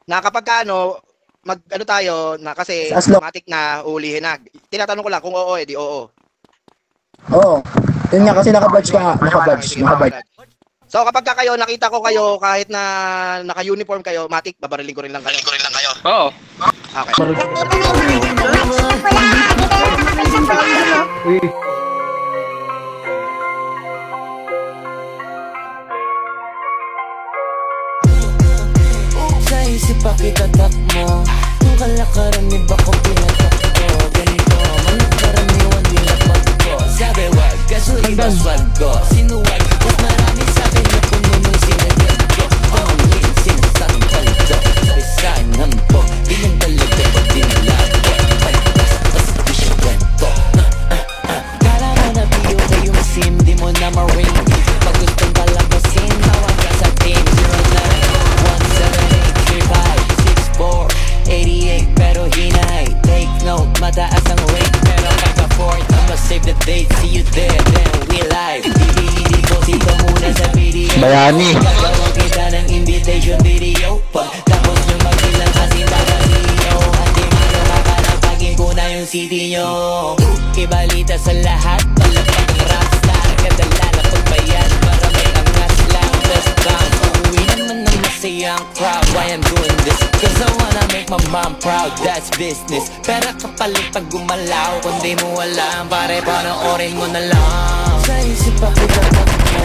na kapag ka, ano, mag-ano tayo, na kasi As long- matik na ulihin na. Tinatanong ko lang kung oo, edi oo. Oo. Yun nga kasi naka-badge ka. Sige, Naka-badge. So kapag ka kayo, nakita ko kayo kahit na naka-uniform kayo, matik, babariling ko rin lang kayo. Oo. Okay. Uy. Sa isip pakitatak mo Kung kalakaran iba ko pinatak ko Ganito, mga karaniwan nilapat ko Sabi wag, kaso iba swag ko Sinuwag, mas marami sa'kin na puno nung sinagad ko Pangawin, sinasakang paldo Sabi sa'kin hampok, ganyan talaga pag dinilabo Palpas, kasi di siya ganito Kala mo na piyo kayong sim, di mo na ma-ring Pag gustong kalabasin, tawag ka sa team 88 pero hinay Take note, mataas ang rate Pero pagka-4, I'ma save the date See you there, then we live DVD ko, sito muna sa video Bayani. Gagawin kita ng invitation video Pagtapos nyo magbilang kasi tagaliyo At di makakapagin ko na yung CD nyo Ibalita sa lahat, palapag ang rockstar Kadala na pagbayad para may angas lang Best time, uuwi naman ng masayang crowd Why I'm doing this? Cause I wanna make my mom proud, that's business Pera kapalit pag gumalaw Kung di mo alam, pare panoorin mo na lang Sa isip ako dapat mo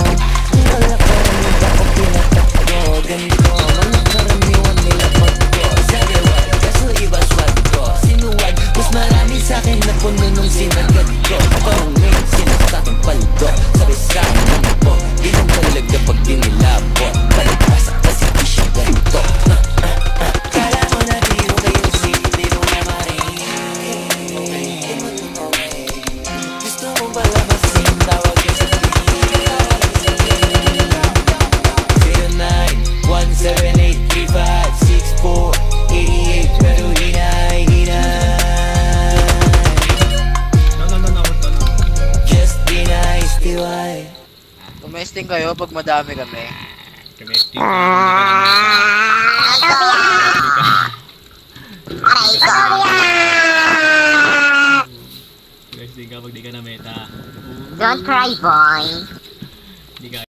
Kung kalakaran mo ba ko pinatak ko Ganito, mga karamiwan nila pag ko Sabi wag, kaso iba swag ko Sinuwag, mas marami sa'kin na puno nung sinagad ko Pangawin, sinasakang paldo Sabi sa'kin ang po Di lang talaga pag dinilabo Palagpas, kasi di siya ganito Kala mo na biyo kayo di mo na maring Gusto mo ba labasin, tawag ka sa pero hinay Just be nice, tiwai Tumesting kayo pag madami kami. Tumesting. Tumesting ka pag di ka na meta. Don't cry, boy. Di ka